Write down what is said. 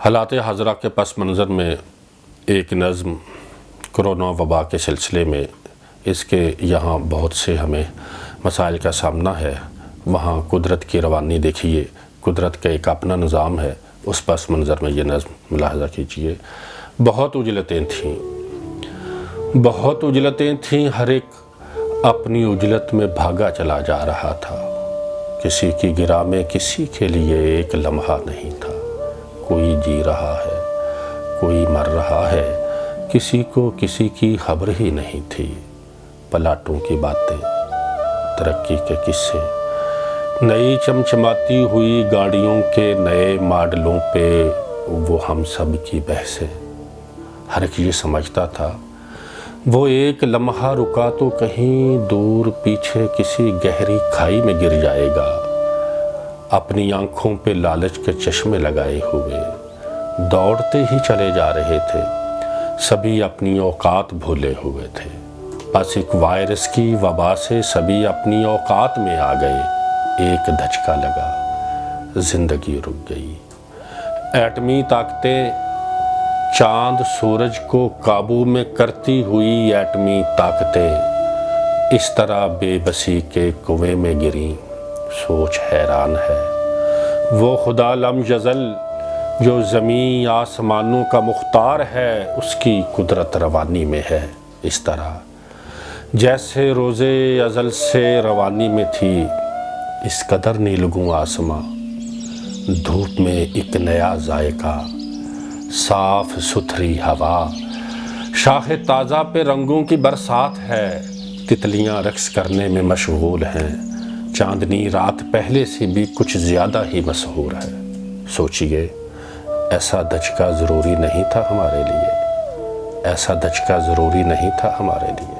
حالات حاضرہ کے پس منظر میں ایک نظم کرونا وبا کے سلسلے میں اس کے یہاں بہت سے ہمیں مسائل کا سامنا ہے، وہاں قدرت کی روانی دیکھیے، قدرت کا ایک اپنا نظام ہے، اس پس منظر میں یہ نظم ملاحظہ کیجئے۔ بہت اجلتیں تھیں، ہر ایک اپنی اجلت میں بھاگا چلا جا رہا تھا، کسی کی گرہ میں کسی کے لیے ایک لمحہ نہیں تھا، کوئی جی رہا ہے کوئی مر رہا ہے، کسی کو کسی کی خبر ہی نہیں تھی، پلاٹوں کی باتیں، ترقی کے قصے، نئی چمچماتی ہوئی گاڑیوں کے نئے ماڈلوں پہ وہ ہم سب کی بحثیں۔ ہر ایک یہ سمجھتا تھا وہ ایک لمحہ رکا تو کہیں دور پیچھے کسی گہری کھائی میں گر جائے گا، اپنی آنکھوں پہ لالچ کے چشمے لگائے ہوئے دوڑتے ہی چلے جا رہے تھے، سبھی اپنی اوقات بھولے ہوئے تھے، بس ایک وائرس کی وبا سے سبھی اپنی اوقات میں آ گئے، ایک دھچکا لگا، زندگی رک گئی۔ ایٹمی طاقتیں، چاند سورج کو قابو میں کرتی ہوئی ایٹمی طاقتیں اس طرح بے بسی کے کنویں میں گریں، سوچ حیران ہے وہ خدا لم یزل جو زمین آسمانوں کا مختار ہے، اس کی قدرت روانی میں ہے اس طرح جیسے روزے ازل سے روانی میں تھی، اس قدر نیلگوں آسماں، دھوپ میں ایک نیا ذائقہ، صاف ستھری ہوا، شاخ تازہ پہ رنگوں کی برسات ہے، تتلیاں رقص کرنے میں مشغول ہیں، چاندنی رات پہلے سے بھی کچھ زیادہ ہی مسحور ہے۔ سوچئے ایسا دھچکا ضروری نہیں تھا ہمارے لیے، ایسا دھچکا ضروری نہیں تھا ہمارے لیے۔